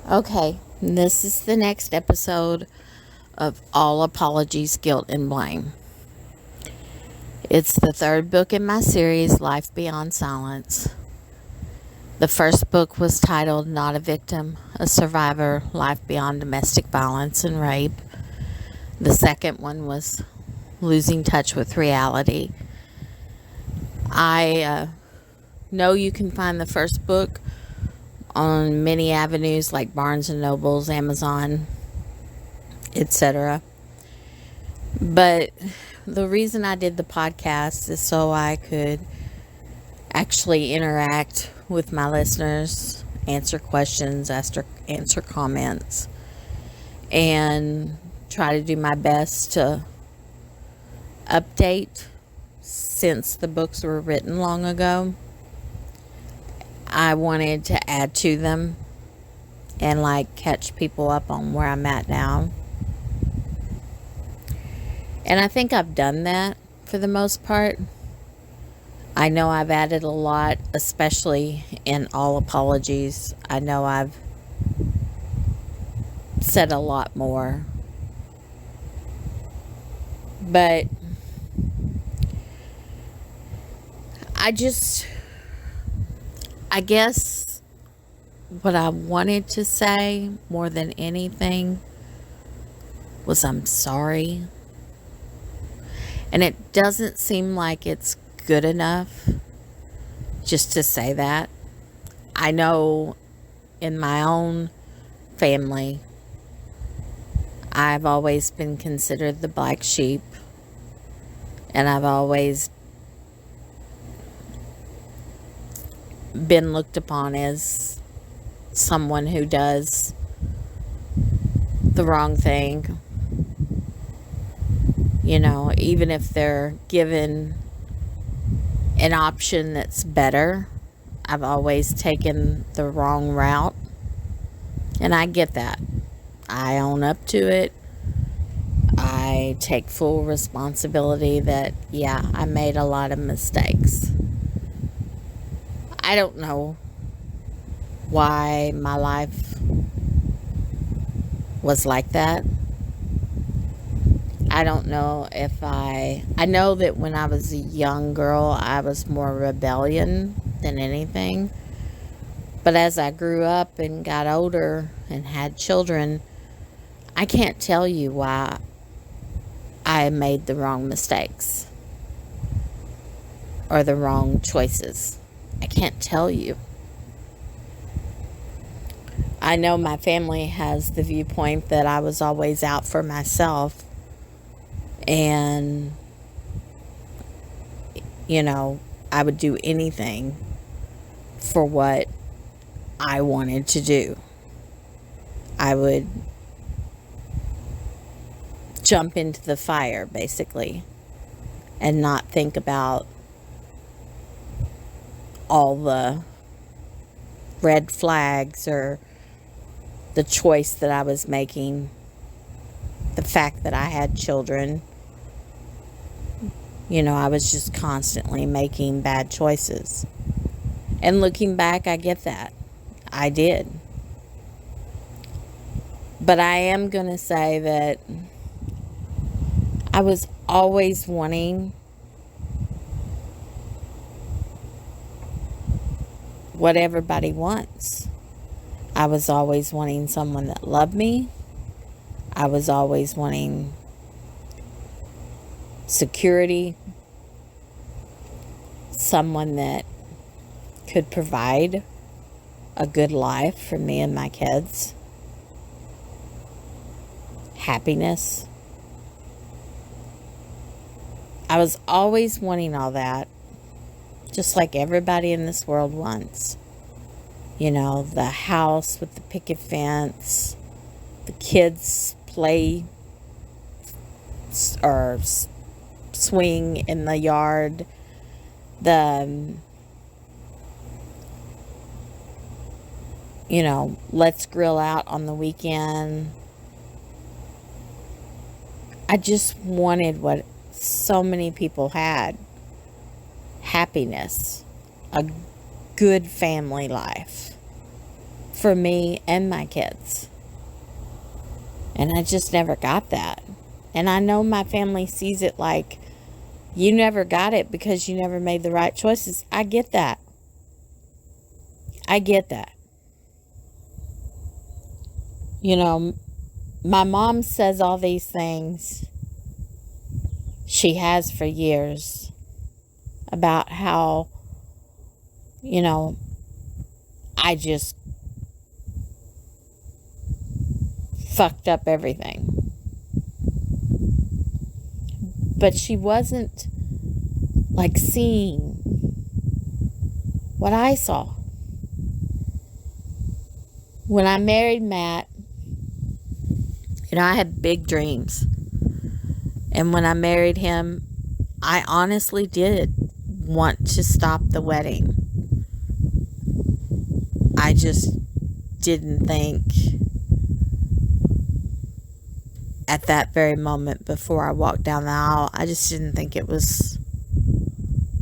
Okay, this is the next episode of All Apologies, Guilt, and Blame. It's the third book in my series, Life Beyond Silence. The first book was titled Not a Victim, a Survivor, Life Beyond Domestic Violence and Rape. The second one was Losing Touch with Reality. I know you can find the first book on many avenues like Barnes & Nobles, Amazon, etc. But the reason I did the podcast is so I could actually interact with my listeners, answer questions, answer comments, and try to do my best to update since the books were written long ago. I wanted to add to them and catch people up on where I'm at now. And I think I've done that for the most part. I know I've added a lot, especially in All Apologies. I know I've said a lot more. But I guess what I wanted to say more than anything was I'm sorry. And it doesn't seem like it's good enough just to say that. I know in my own family, I've always been considered the black sheep, and I've always been looked upon as someone who does the wrong thing. You know, even if they're given an option that's better, I've always taken the wrong route. And I get that. I own up to it. I take full responsibility that, yeah, I made a lot of mistakes. I don't know why my life was like that. I don't know if I know that when I was a young girl, I was more rebellion than anything. But as I grew up and got older and had children, I can't tell you why I made the wrong mistakes or the wrong choices. I can't tell you. I know my family has the viewpoint that I was always out for myself. And, you know, I would do anything for what I wanted to do. I would jump into the fire, basically, and not think about all the red flags or the choice that I was making, the fact that I had children. You know, I was just constantly making bad choices. And looking back, I get that. I did. But I am going to say that I was always wanting what everybody wants. I was always wanting someone that loved me. I was always wanting security, someone that could provide a good life for me and my kids, happiness. I was always wanting all that, just like everybody in this world wants. You know, the house with the picket fence, the kids play or swing in the yard, the, you know, let's grill out on the weekend. I just wanted what so many people had: happiness, a good family life, for me and my kids. And I just never got that. And I know my family sees it like, you never got it because you never made the right choices. I get that. I get that. You know, my mom says all these things, she has for years, about how, you know, I just fucked up everything. But she wasn't like seeing what I saw. When I married Matt, you know, I had big dreams. And when I married him, I honestly did want to stop the wedding. I just didn't think at that very moment before I walked down the aisle, I just didn't think it was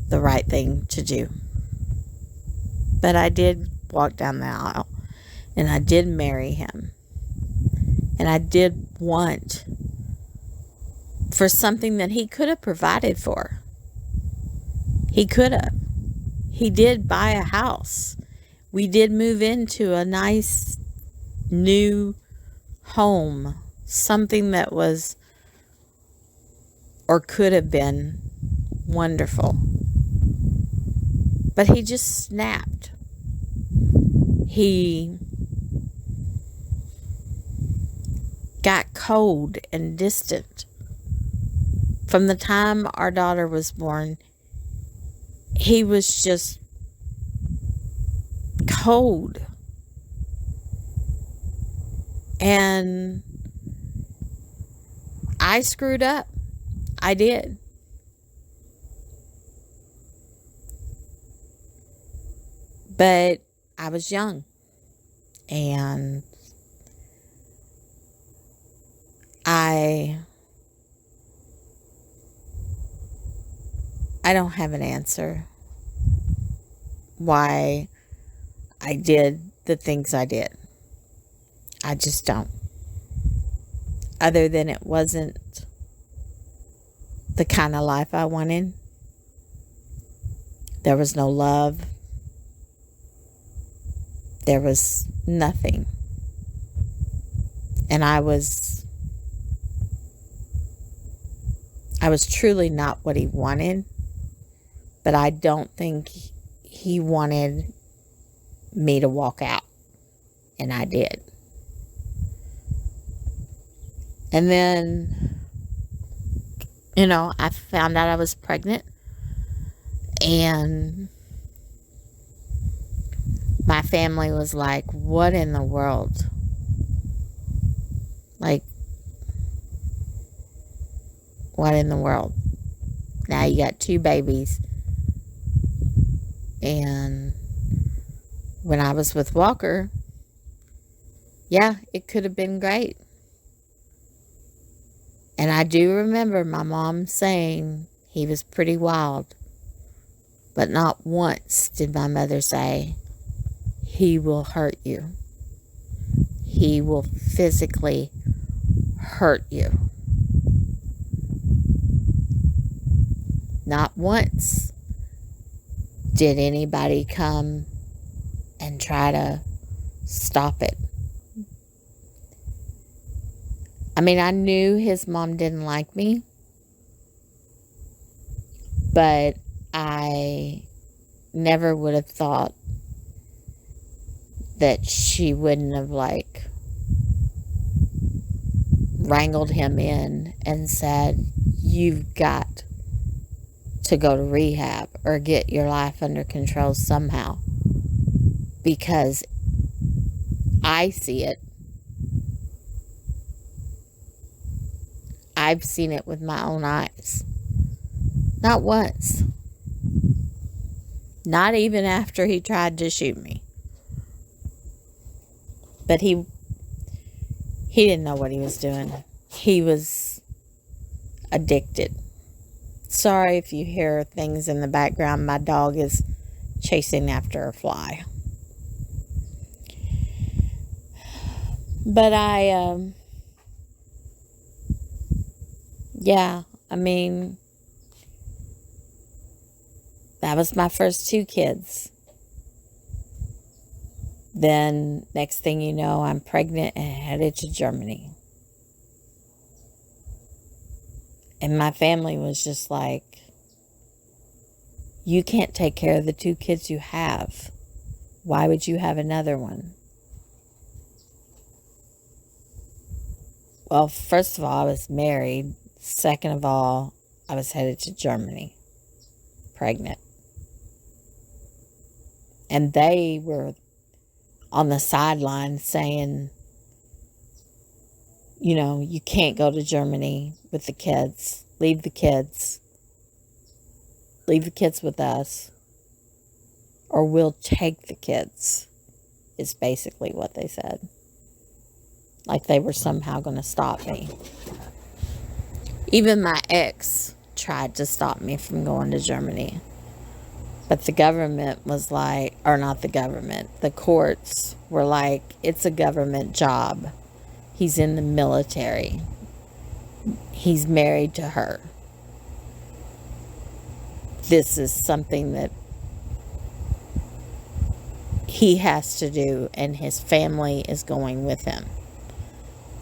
the right thing to do. But I did walk down the aisle, and I did marry him. And I did want for something that he could have provided for. He could have. He did buy a house. We did move into a nice new home. Something that was or could have been wonderful. But he just snapped. He got cold and distant. From the time our daughter was born, he was just cold. And I screwed up. I did. But I was young. And I don't have an answer why I did the things I did. I just don't. Other than it wasn't the kind of life I wanted. There was no love. There was nothing. And I was truly not what he wanted. But I don't think he wanted me to walk out. And I did. And then, you know, I found out I was pregnant. And my family was like, what in the world? Like, what in the world? Now you got 2 babies. And when I was with Walker, yeah, it could have been great. And I do remember my mom saying he was pretty wild. But not once did my mother say, he will hurt you. He will physically hurt you. Not once did anybody come and try to stop it. I mean, I knew his mom didn't like me, but I never would have thought that she wouldn't have, like, wrangled him in and said, you've got to go to rehab or get your life under control somehow, because I see it. I've seen it with my own eyes. Not once. Not even after he tried to shoot me. But he didn't know what he was doing. He was addicted. Sorry if you hear things in the background. My dog is chasing after a fly. But yeah, I mean, that was my first two kids. Then, next thing you know, I'm pregnant and headed to Germany. And my family was just like, you can't take care of the two kids you have. Why would you have another one? Well, first of all, I was married. Second of all, I was headed to Germany, pregnant. And they were on the sideline saying, you can't go to Germany with the kids. Leave the kids. Leave the kids with us. Or we'll take the kids, is basically what they said. Like they were somehow going to stop me. Even my ex tried to stop me from going to Germany. But the government was like, or not the government, the courts were like, it's a government job. He's in the military. He's married to her. This is something that he has to do, and his family is going with him.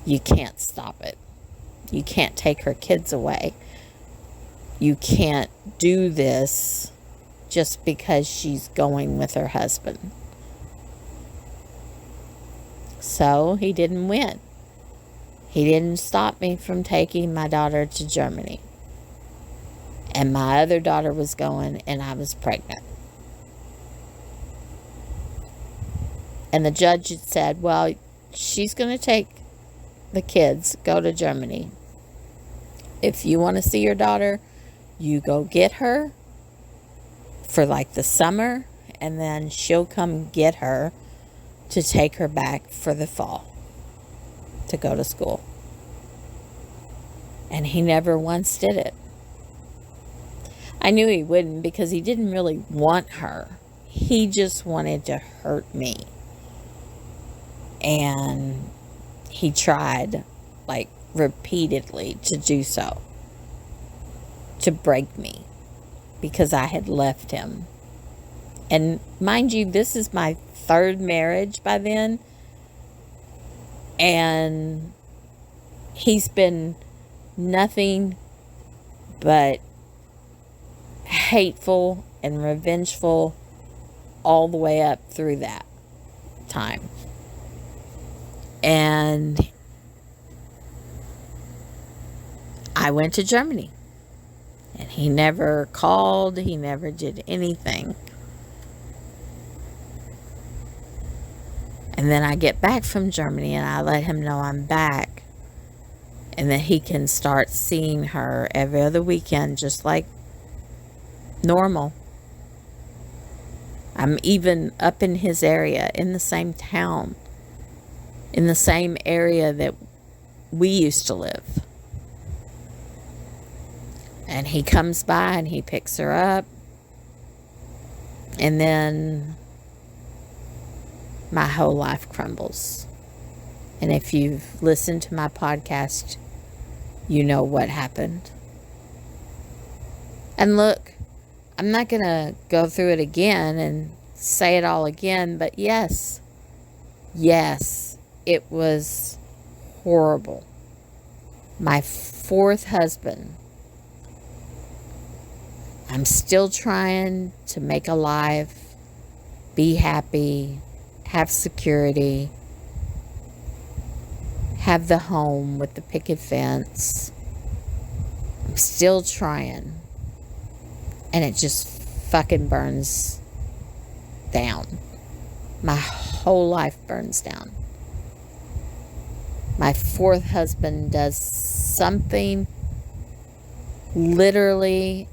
You can't stop it. You can't take her kids away. You can't do this just because she's going with her husband. So he didn't win. He didn't stop me from taking my daughter to Germany. And my other daughter was going, and I was pregnant. And the judge had said, well, she's going to take the kids, go to Germany. If you want to see your daughter, you go get her for like the summer, and then she'll come get her to take her back for the fall to go to school. And he never once did it. I knew he wouldn't, because he didn't really want her. He just wanted to hurt me. And he tried, like, repeatedly to do so. To break me. Because I had left him. And mind you, this is my third marriage by then. And he's been nothing but hateful and revengeful all the way up through that time. And I went to Germany. And he never called. He never did anything. And then I get back from Germany and I let him know I'm back. And that he can start seeing her every other weekend just like normal. I'm even up in his area, in the same town, in the same area that we used to live. And he comes by and he picks her up. And then my whole life crumbles. And if you've listened to my podcast, you know what happened. And look, I'm not going to go through it again and say it all again, but yes, it was horrible. My fourth husband. I'm still trying to make a life, be happy, have security, have the home with the picket fence. I'm still trying. And it just fucking burns down. My whole life burns down. My fourth husband does something literally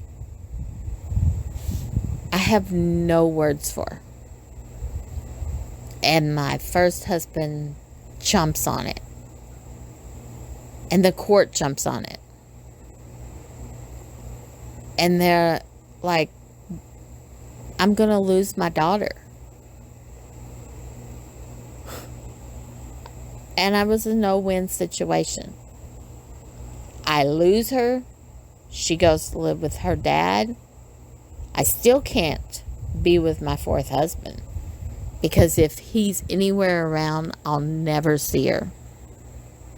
I have no words for. And my first husband jumps on it. And the court jumps on it. And they're like, I'm going to lose my daughter. And I was a no-win situation. I lose her. She goes to live with her dad. I still can't be with my fourth husband because if he's anywhere around, I'll never see her.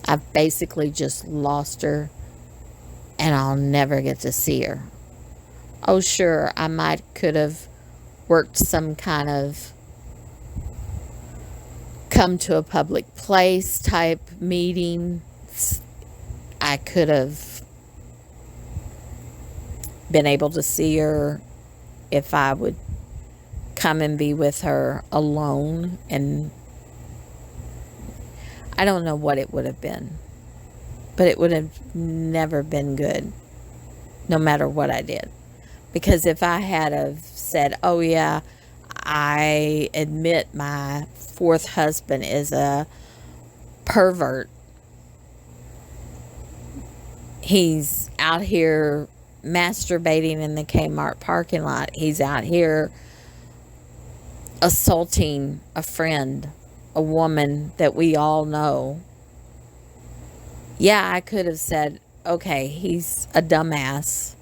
I've basically just lost her and I'll never get to see her. Oh, sure, I could have worked some kind of come to a public place type meeting. I could have been able to see her if I would come and be with her alone, and I don't know what it would have been, but it would have never been good no matter what I did. Because if I had have said, oh yeah, I admit my fourth husband is a pervert, he's out here masturbating in the Kmart parking lot, he's out here assaulting a friend, a woman that we all know, yeah, I could have said, okay, he's a dumbass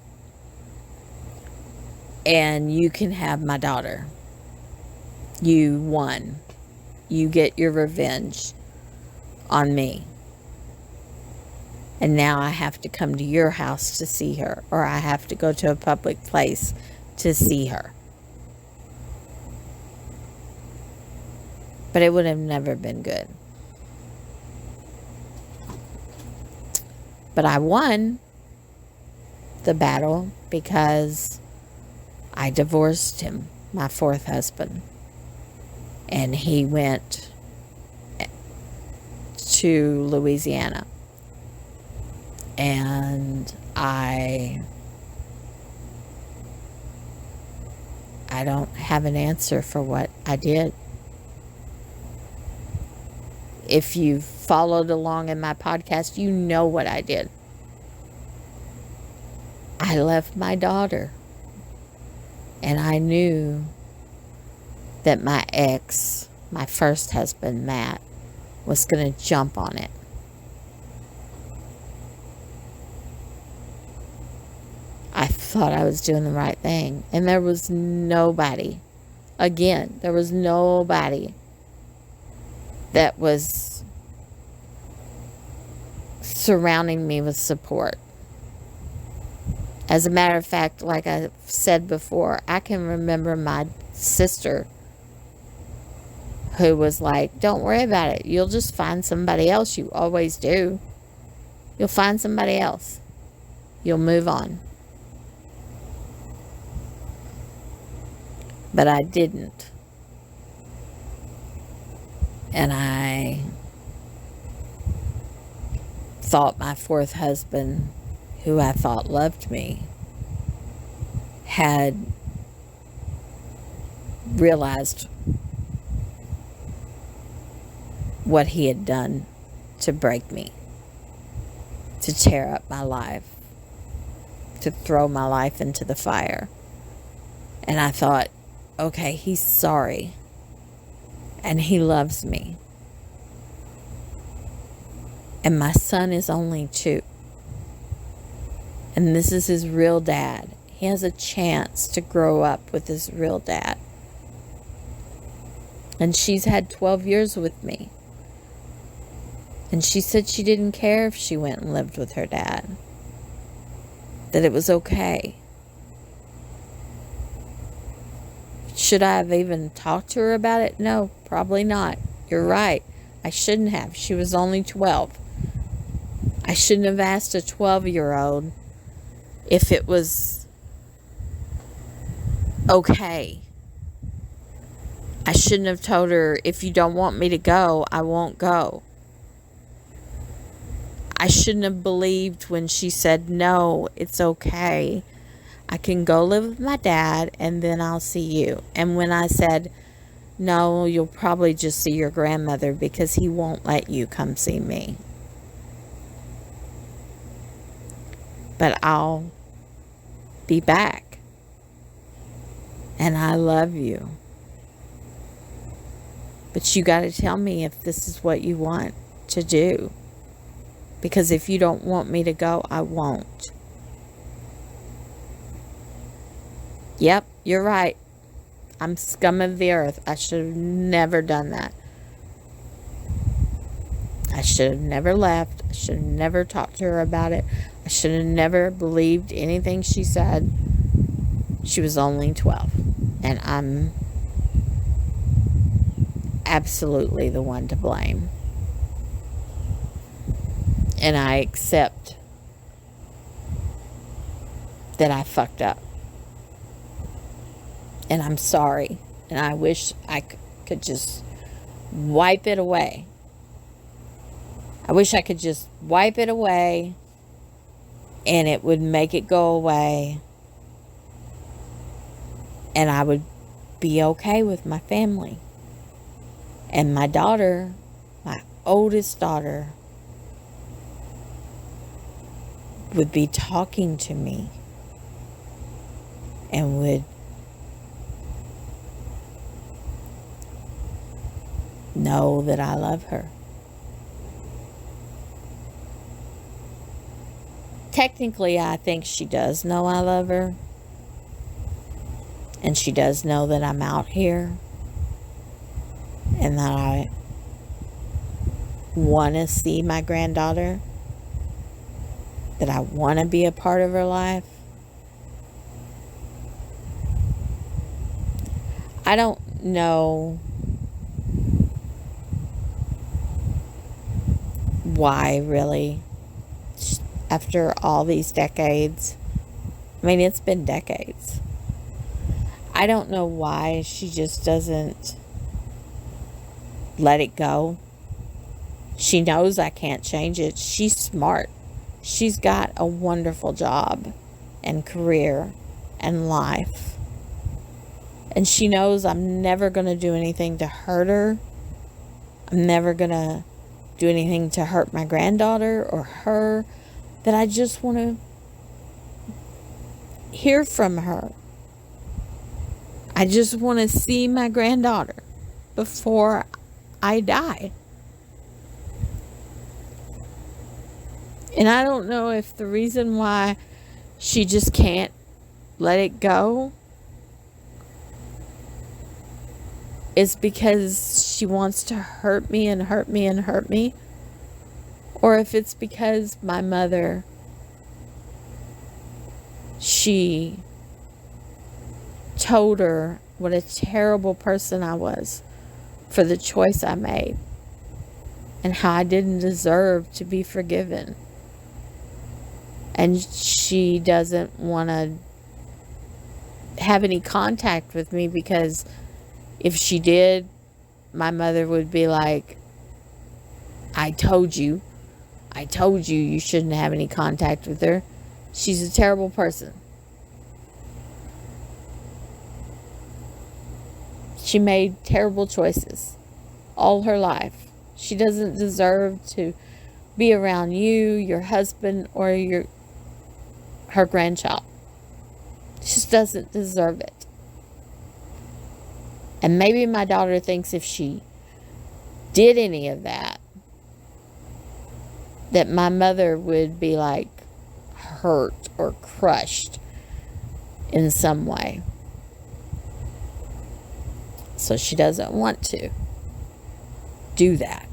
and you can have my daughter. You won. You get your revenge on me. And now I have to come to your house to see her, or I have to go to a public place to see her. But it would have never been good. But I won the battle because I divorced him, my fourth husband. And he went to Louisiana. And I don't have an answer for what I did. If you've followed along in my podcast, you know what I did. I left my daughter. And I knew that my ex, my first husband, Matt, was going to jump on it. I thought I was doing the right thing. And there was nobody, again, there was nobody that was surrounding me with support. As a matter of fact, like I said before, I can remember my sister who was like, don't worry about it. You'll just find somebody else. You always do. You'll find somebody else. You'll move on. But I didn't. And I thought my fourth husband, who I thought loved me, had realized what he had done to break me, to tear up my life, to throw my life into the fire. And I thought, okay, he's sorry and he loves me. And my son is only 2. And this is his real dad. He has a chance to grow up with his real dad. And she's had 12 years with me. And she said she didn't care if she went and lived with her dad. That it was okay. Should I have even talked to her about it? No, probably not. You're right. I shouldn't have. She was only 12. I shouldn't have asked a 12-year-old if it was okay. I shouldn't have told her, if you don't want me to go, I won't go. I shouldn't have believed when she said, no, it's okay. I can go live with my dad and then I'll see you. And when I said, no, you'll probably just see your grandmother because he won't let you come see me. But I'll be back. And I love you. But you got to tell me if this is what you want to do. Because if you don't want me to go, I won't. Yep, you're right. I'm scum of the earth. I should have never done that. I should have never left. I should have never talked to her about it. I should have never believed anything she said. She was only 12. And I'm absolutely the one to blame. And I accept that I fucked up. And I'm sorry. And I wish I could just wipe it away. I wish I could just wipe it away and it would make it go away. And I would be okay with my family. And my daughter, my oldest daughter, would be talking to me and would know that I love her. Technically, I think she does know I love her. And she does know that I'm out here. And that I want to see my granddaughter. That I want to be a part of her life. I don't know why, really. After all these decades. I mean, it's been decades. I don't know why she just doesn't let it go. She knows I can't change it. She's smart. She's got a wonderful job and career and life. And she knows I'm never going to do anything to hurt her. I'm never going to do anything to hurt my granddaughter or her. That I just want to hear from her. I just want to see my granddaughter before I die. And I don't know if the reason why she just can't let it go is because she wants to hurt me and hurt me and hurt me. Or if it's because my mother, she told her what a terrible person I was for the choice I made and how I didn't deserve to be forgiven. And she doesn't want to have any contact with me because if she did, my mother would be like, I told you you shouldn't have any contact with her. She's a terrible person. She made terrible choices all her life. She doesn't deserve to be around you, your husband, or her grandchild. She just doesn't deserve it. And maybe my daughter thinks if she did any of that, that my mother would be like hurt or crushed in some way. So she doesn't want to do that.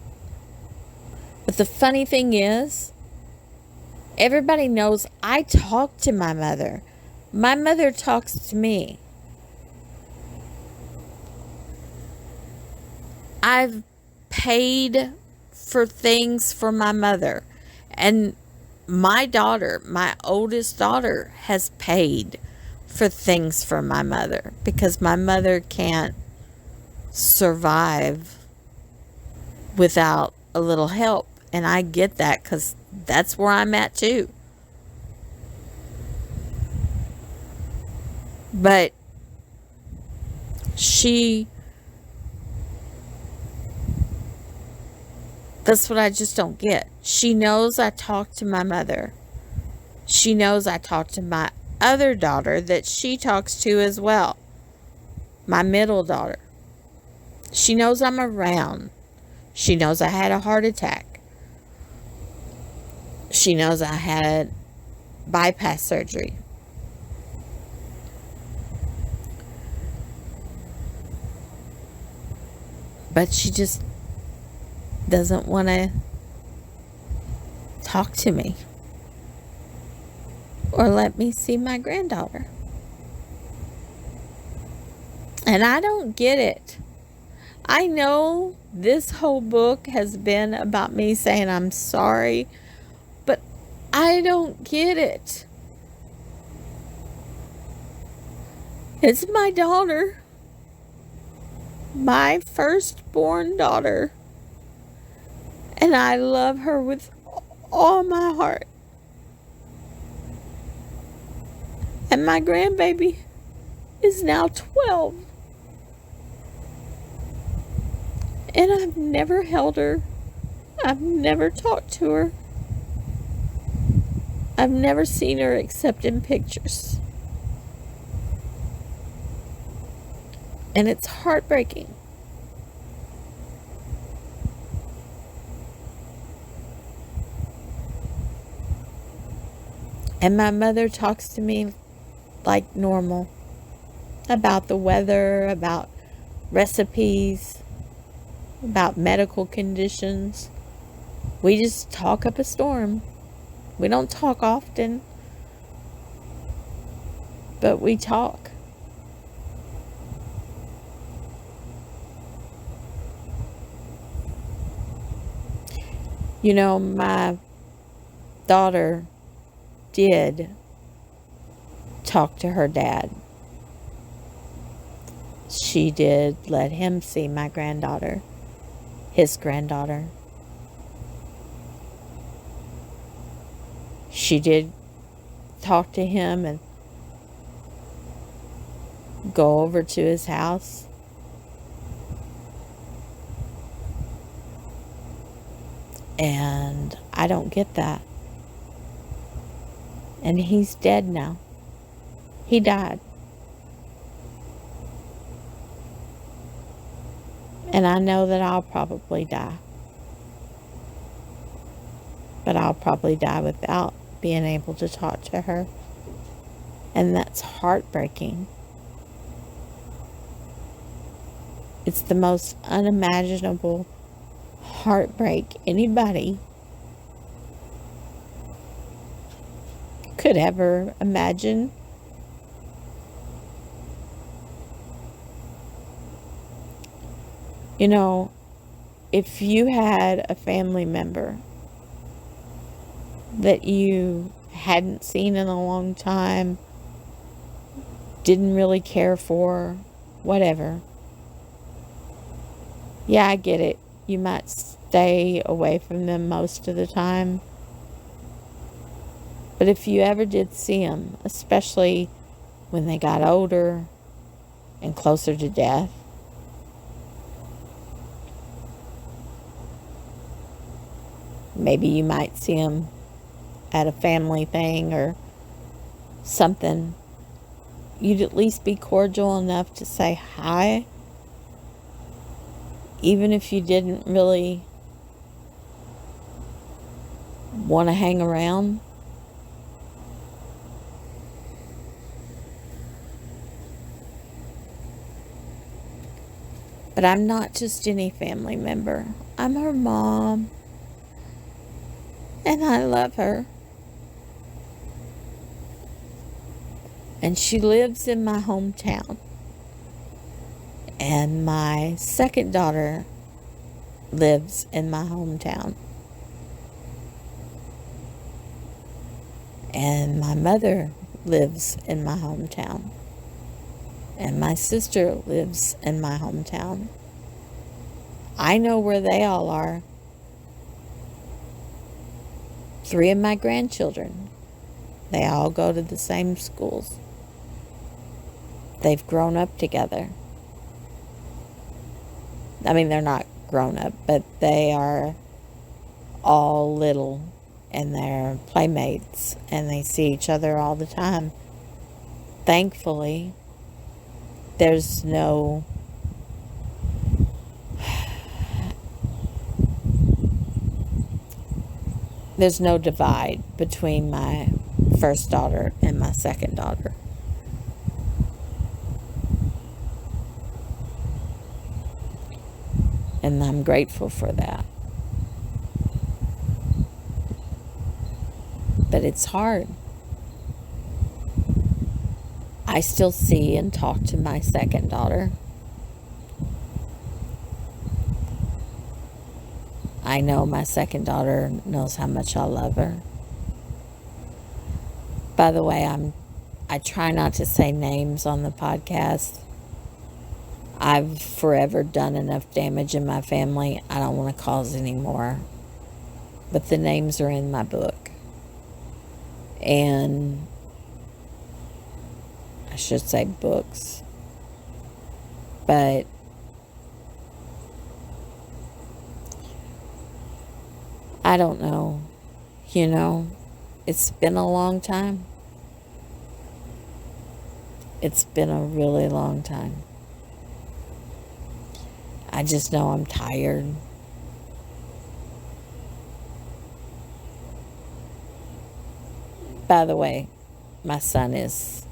But the funny thing is, everybody knows I talk to my mother. My mother talks to me. I've paid for things for my mother. And my daughter, my oldest daughter, has paid for things for my mother because my mother can't survive without a little help. And I get that because that's where I'm at too. But that's what I just don't get. She knows I talk to my mother. She knows I talk to my other daughter that she talks to as well. My middle daughter. She knows I'm around. She knows I had a heart attack. She knows I had bypass surgery. But she just doesn't want to talk to me or let me see my granddaughter. And I don't get it. I know this whole book has been about me saying I'm sorry, but I don't get it. It's my daughter, my firstborn daughter, and I love her with all my heart. And my grandbaby is now 12. And I've never held her. I've never talked to her. I've never seen her except in pictures. And it's heartbreaking. And my mother talks to me like normal about the weather, about recipes, about medical conditions. We just talk up a storm. We don't talk often, but we talk. You know, my daughter did talk to her dad. She did let him see my granddaughter, his granddaughter. She did talk to him and go over to his house. And I don't get that. And he's dead now. He died. And I know that I'll probably die. But I'll probably die without being able to talk to her. And that's heartbreaking. It's the most unimaginable heartbreak anybody could ever imagine. You know, if you had a family member that you hadn't seen in a long time, didn't really care for, whatever. Yeah, I get it. You might stay away from them most of the time. But if you ever did see them, especially when they got older and closer to death, maybe you might see them at a family thing or something, you'd at least be cordial enough to say hi, even if you didn't really want to hang around. But I'm not just any family member. I'm her mom. And I love her. And she lives in my hometown. And my second daughter lives in my hometown. And my mother lives in my hometown. And my sister lives in my hometown. I know where they all are. 3 of my grandchildren, they all go to the same schools. They've grown up together. I mean, they're not grown up, but they are all little and they're playmates and they see each other all the time. Thankfully, there's no there's no divide between my first daughter and my second daughter. And I'm grateful for that. But it's hard. I still see and talk to my second daughter. I know my second daughter knows how much I love her. By the way, I try not to say names on the podcast. I've forever done enough damage in my family. I don't want to cause any more. But the names are in my book. And I should say books. But I don't know. You know, it's been a long time. It's been a really long time. I just know I'm tired. By the way, my son is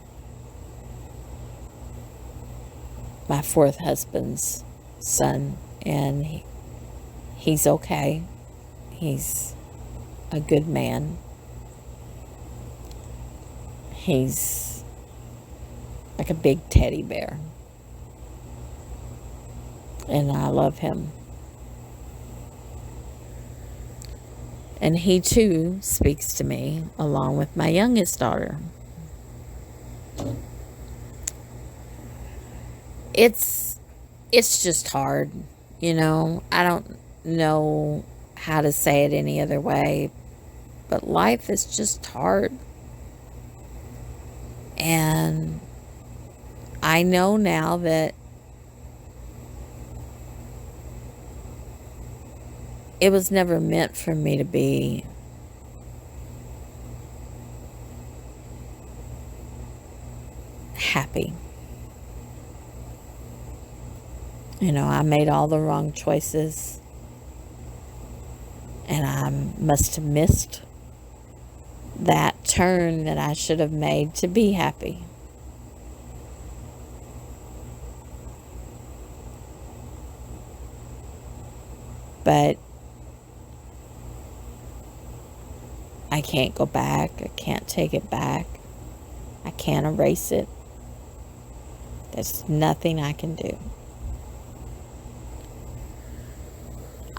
my fourth husband's son, and he's okay. He's a good man. He's like a big teddy bear. And I love him. And he too speaks to me along with my youngest daughter. It's just hard, you know. I don't know how to say it any other way, but life is just hard. And I know now that it was never meant for me to be happy. You know, I made all the wrong choices, and I must have missed that turn that I should have made to be happy. But I can't go back. I can't take it back. I can't erase it. There's nothing I can do.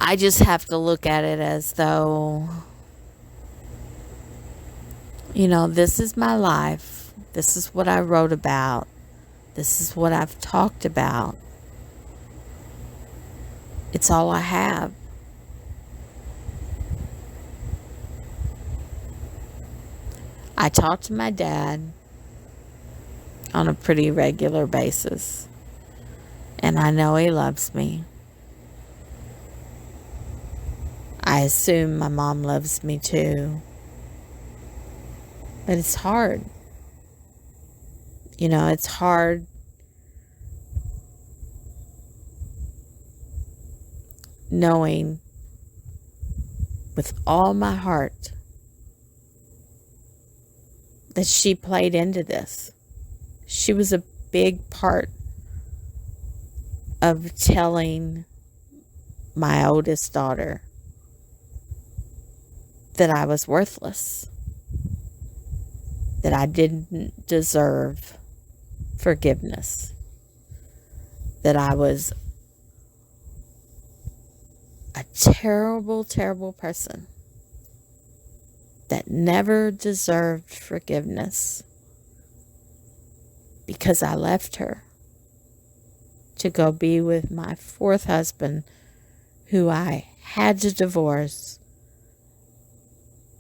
I just have to look at it as though, you know, this is my life. This is what I wrote about. This is what I've talked about. It's all I have. I talk to my dad on a pretty regular basis, and I know he loves me. I assume my mom loves me too. But it's hard. You know, it's hard knowing with all my heart that she played into this. She was a big part of telling my oldest daughter that I was worthless, that I didn't deserve forgiveness, that I was a terrible, terrible person that never deserved forgiveness because I left her to go be with my fourth husband, who I had to divorce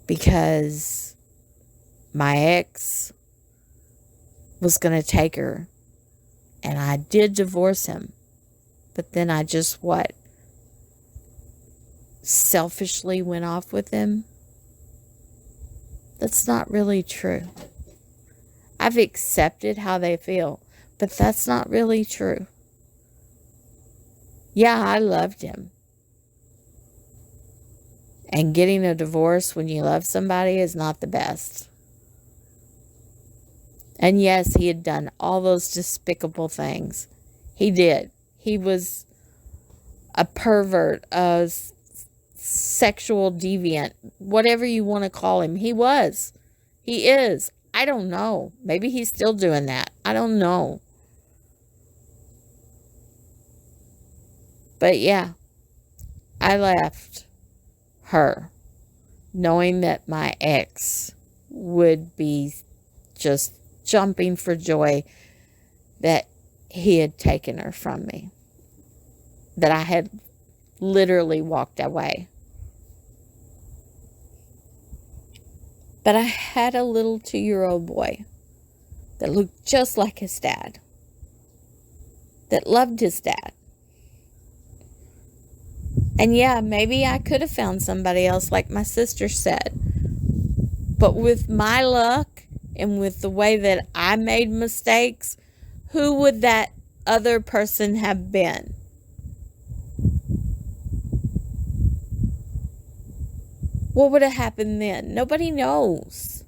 because my ex was going to take her, and I did divorce him. But then I just selfishly went off with him. That's not really true. I've accepted how they feel, but that's not really true. Yeah, I loved him. And getting a divorce when you love somebody is not the best. And yes, he had done all those despicable things. He did. He was a pervert, a sexual deviant, whatever you want to call him. He was. He is. I don't know. Maybe he's still doing that. I don't know. But yeah, I left her knowing that my ex would be just jumping for joy that he had taken her from me, that I had literally walked away. But I had a little 2-year-old boy that looked just like his dad, that loved his dad. And yeah, maybe I could have found somebody else like my sister said. But with my luck and with the way that I made mistakes, who would that other person have been? What would have happened then? Nobody knows.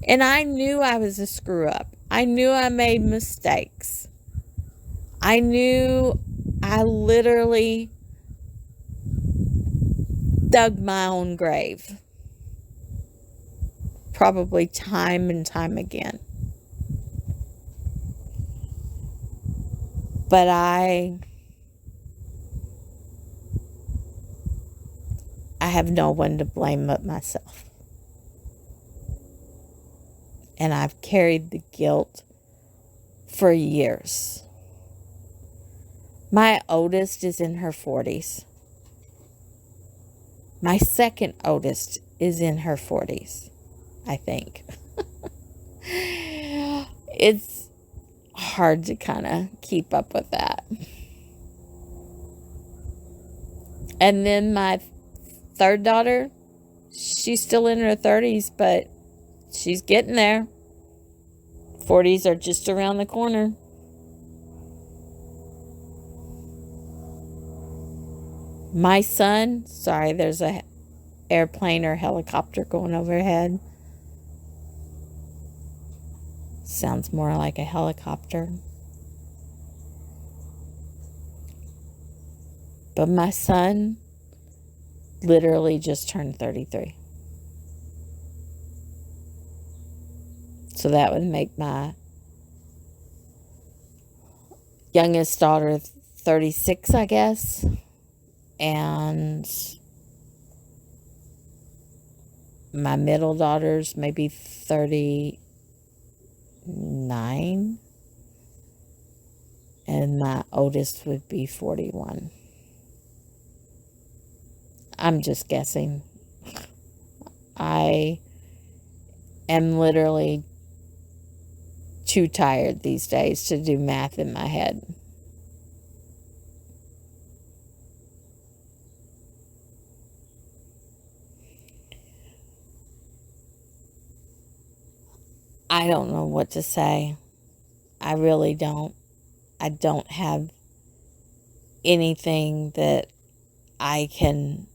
And I knew I was a screw up. I knew I made mistakes. I knew I literally dug my own grave. Probably time and time again. But I have no one to blame but myself. And I've carried the guilt for years. My oldest is in her 40s. My second oldest is in her 40s, I think. It's hard to kind of keep up with that. And then my third daughter, she's still in her 30s, but she's getting there. 40s are just around the corner. My son, sorry, there's a airplane or helicopter going overhead. Sounds more like a helicopter. But my son literally just turned 33. So that would make my youngest daughter 36, I guess. And my middle daughter's maybe 39. And my oldest would be 41. I'm just guessing. I am literally too tired these days to do math in my head. I don't know what to say. I really don't. I don't have anything that I can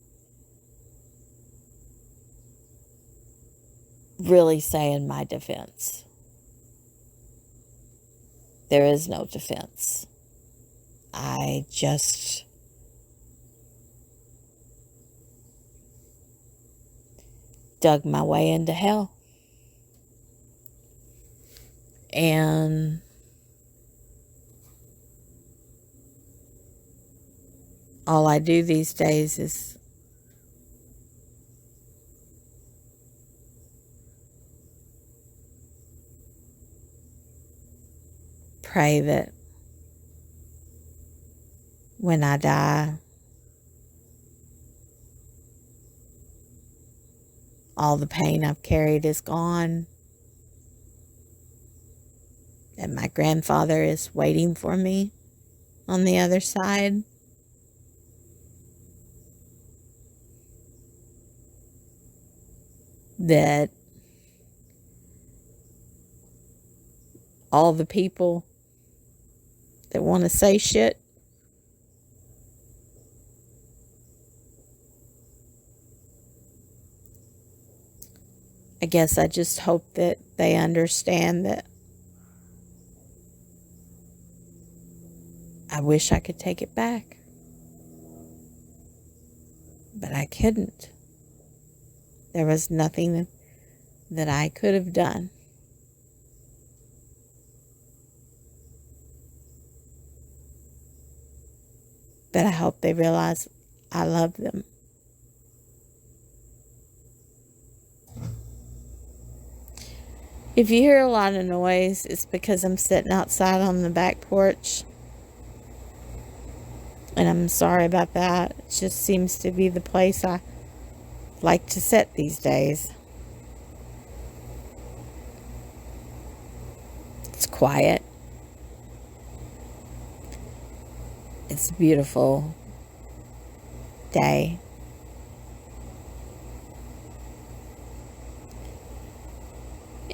really say in my defense. There is no defense. I just dug my way into hell. And all I do these days is pray that when I die, all the pain I've carried is gone. That my grandfather is waiting for me on the other side. That all the people that want to say shit I guess I just hope that they understand that I wish I could take it back, but I couldn't. There was nothing that I could have done. But I hope they realize I love them. If you hear a lot of noise, it's because I'm sitting outside on the back porch. And I'm sorry about that. It just seems to be the place I like to sit these days. It's quiet. It's a beautiful day.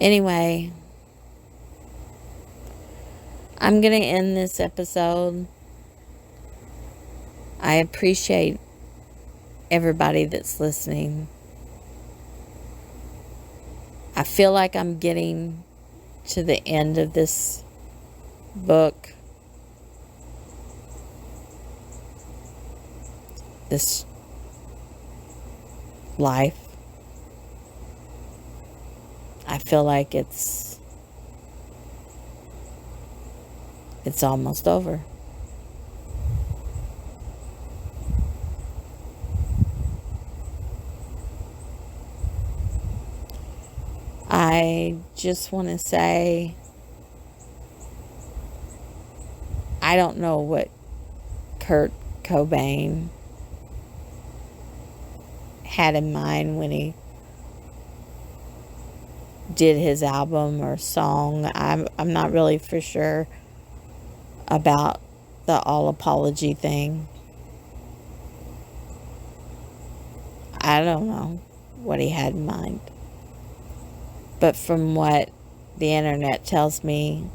Anyway, I'm going to end this episode. I appreciate everybody that's listening. I feel like I'm getting to the end of this book. This life. I feel like it's almost over. I just want to say, I don't know what Kurt Cobain had in mind when he did his album or song. I'm not really for sure about the all apology thing. I don't know what he had in mind. But from what the internet tells me,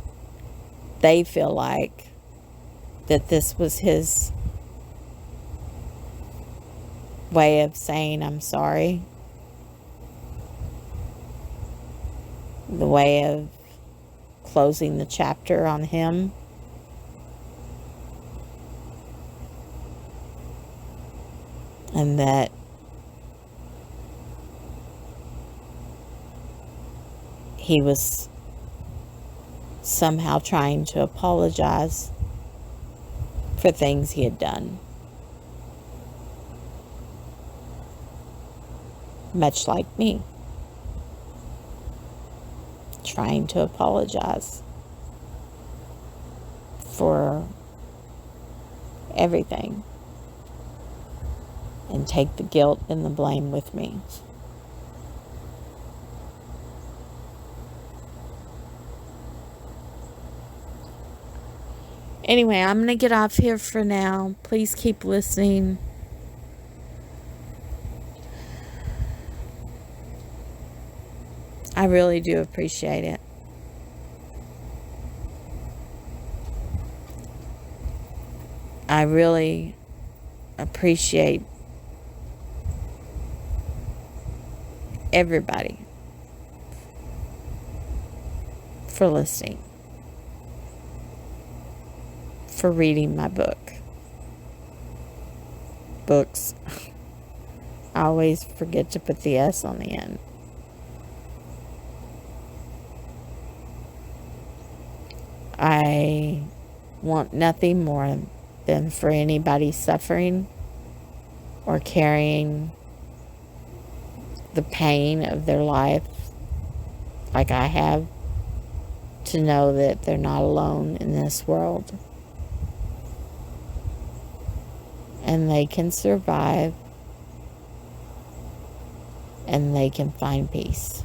they feel like that this was his way of saying I'm sorry. The way of closing the chapter on him. And that he was somehow trying to apologize for things he had done. Much like me. Trying to apologize for everything. And take the guilt and the blame with me. Anyway, I'm going to get off here for now. Please keep listening. I really do appreciate it. I really appreciate everybody for listening, for reading my books. I always forget to put the S on the end. I want nothing more than for anybody suffering or carrying the pain of their life like I have, to know that they're not alone in this world. And they can survive, and they can find peace.